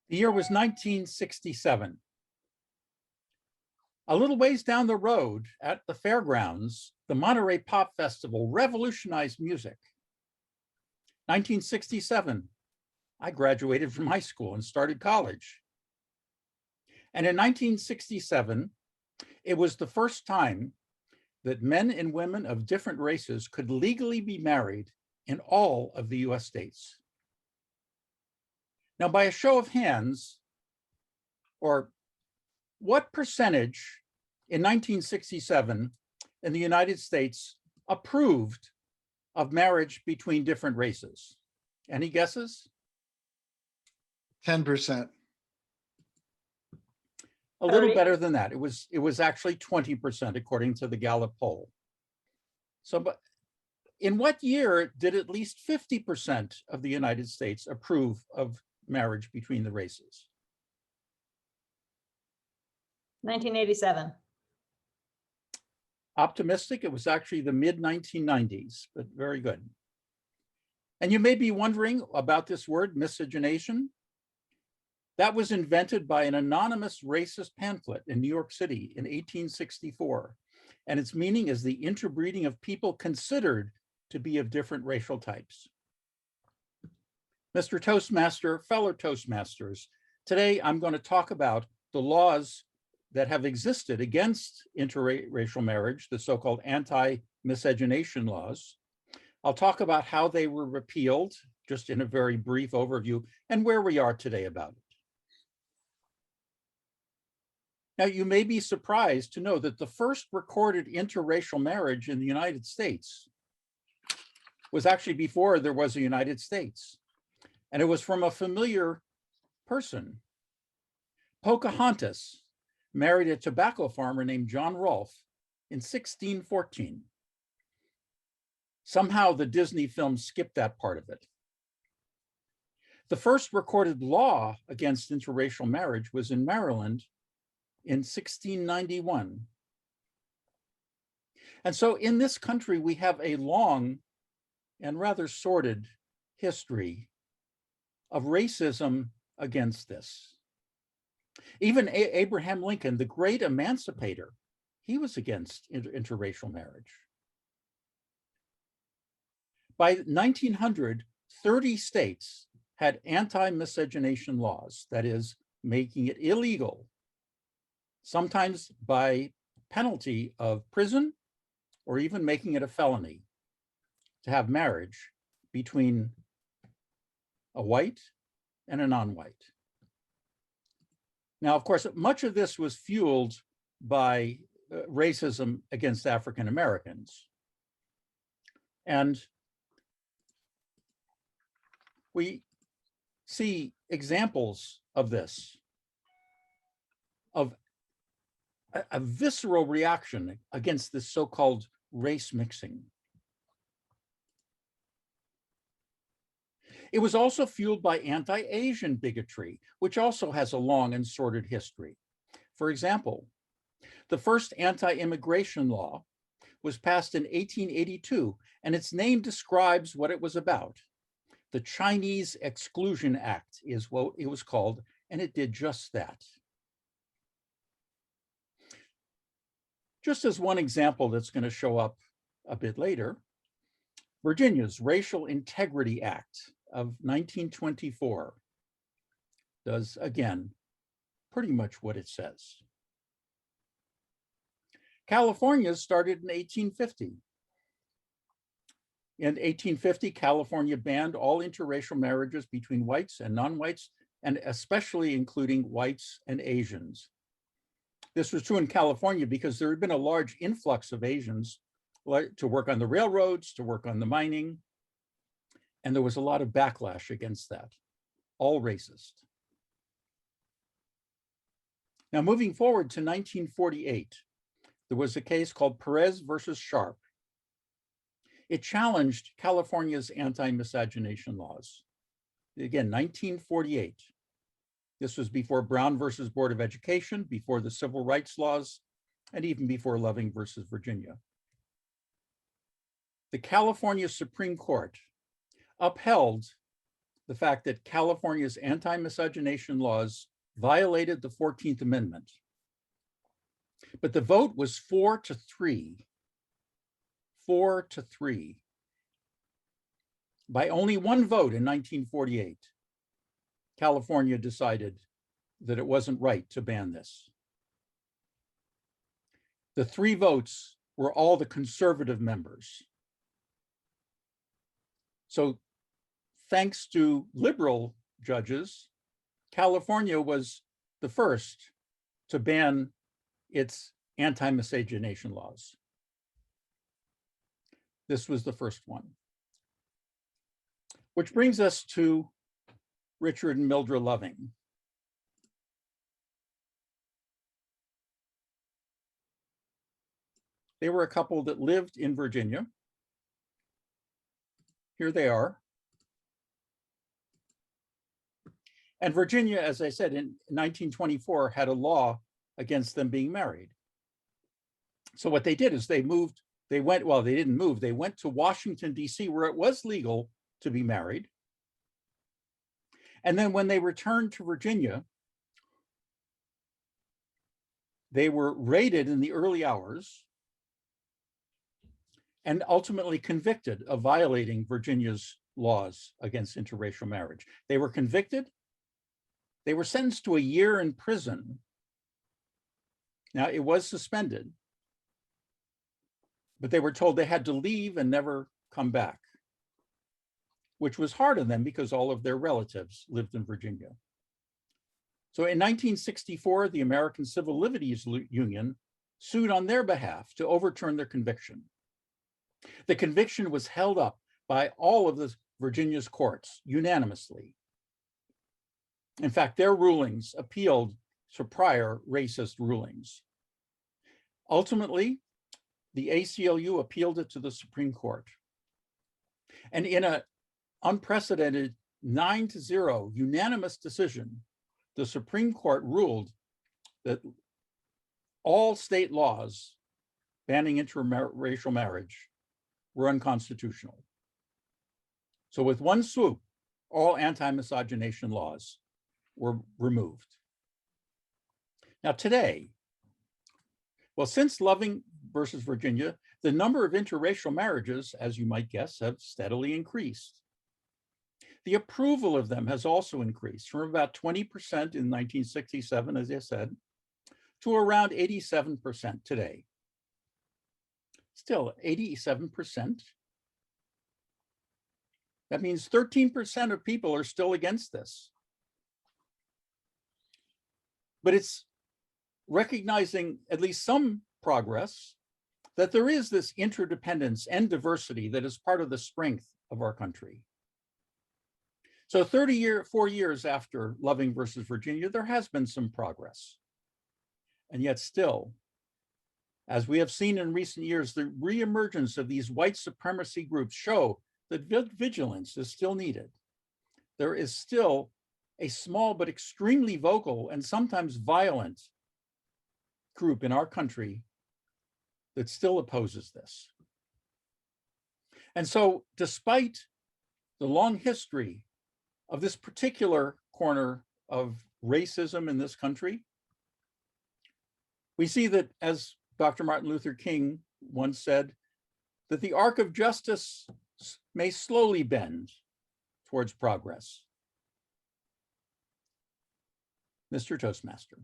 The year was 1967. A little ways down the road at the fairgrounds, the Monterey Pop Festival revolutionized music. 1967, I graduated from high school and started college. And in 1967, it was the first time that men and women of different races could legally be married in all of the US states. Now, by a show of hands, or what percentage in 1967 in the United States approved of marriage between different races? Any guesses? 10%. A little better than that. It was actually 20% according to the Gallup poll. So, but in what year did at least 50% of the United States approve of marriage between the races? 1987. Optimistic, it was actually the mid-1990s, but very good. And you may be wondering about this word, miscegenation. That was invented by an anonymous racist pamphlet in New York City in 1864. And its meaning is the interbreeding of people considered to be of different racial types. Mr. Toastmaster, fellow Toastmasters, today I'm going to talk about the laws that have existed against interracial marriage, the so-called anti-miscegenation laws. I'll talk about how they were repealed, just in a very brief overview, and where we are today about it. Now, you may be surprised to know that the first recorded interracial marriage in the United States was actually before there was a United States. And it was from a familiar person. Pocahontas married a tobacco farmer named John Rolfe in 1614. Somehow the Disney film skipped that part of it. The first recorded law against interracial marriage was in Maryland in 1691. And so in this country, we have a long and rather sordid history of racism against this. Even Abraham Lincoln, the great emancipator, he was against interracial marriage. By 1900, 30 states had anti-miscegenation laws, that is, making it illegal, sometimes by penalty of prison or even making it a felony to have marriage between a white and a non-white. Now, of course, much of this was fueled by racism against African Americans. And we see examples of this, of a visceral reaction against this so-called race mixing. It was also fueled by anti-Asian bigotry, which also has a long and sordid history. For example, the first anti-immigration law was passed in 1882, and its name describes what it was about. The Chinese Exclusion Act is what it was called, and it did just that. Just as one example that's going to show up a bit later, Virginia's Racial Integrity Act of 1924 does, again, pretty much what it says. California started in 1850. In 1850, California banned all interracial marriages between whites and non-whites, and especially including whites and Asians. This was true in California because there had been a large influx of Asians to work on the railroads, to work on the mining, and there was a lot of backlash against that, all racist. Now, moving forward to 1948, there was a case called Perez versus Sharp. It challenged California's anti-miscegenation laws. Again, 1948. This was before Brown versus Board of Education, before the civil rights laws, and even before Loving versus Virginia. The California Supreme Court upheld the fact that California's anti-miscegenation laws violated the 14th Amendment. But the vote was 4-3. 4-3. By only one vote in 1948, California decided that it wasn't right to ban this. The 3 votes were all the conservative members. So thanks to liberal judges, California was the first to ban its anti-miscegenation laws. This was the first one. Which brings us to Richard and Mildred Loving. They were a couple that lived in Virginia. Here they are. And Virginia, as I said, in 1924 had a law against them being married. So what they did is they went to Washington, D.C., where it was legal to be married. And then when they returned to Virginia, they were raided in the early hours and ultimately convicted of violating Virginia's laws against interracial marriage. They were convicted. They were sentenced to a year in prison. Now, it was suspended, but they were told they had to leave and never come back, which was hard on them because all of their relatives lived in Virginia. So in 1964, the American Civil Liberties Union sued on their behalf to overturn their conviction. The conviction was held up by all of the Virginia's courts unanimously. In fact, their rulings appealed to prior racist rulings. Ultimately, the ACLU appealed it to the Supreme Court. And in an unprecedented 9-0 unanimous decision, the Supreme Court ruled that all state laws banning interracial marriage were unconstitutional. So with one swoop, all anti-miscegenation laws were removed. Now today, well, since Loving versus Virginia, the number of interracial marriages, as you might guess, have steadily increased. The approval of them has also increased from about 20% in 1967, as I said, to around 87% today. Still, 87%. That means 13% of people are still against this. But it's recognizing at least some progress, that there is this interdependence and diversity that is part of the strength of our country. So 4 years after Loving versus Virginia, there has been some progress. And yet still, as we have seen in recent years, the reemergence of these white supremacy groups show that vigilance is still needed. There is still a small but extremely vocal and sometimes violent group in our country that still opposes this. And so despite the long history of this particular corner of racism in this country, we see that, as Dr. Martin Luther King once said, that the arc of justice may slowly bend towards progress. Mr. Toastmaster.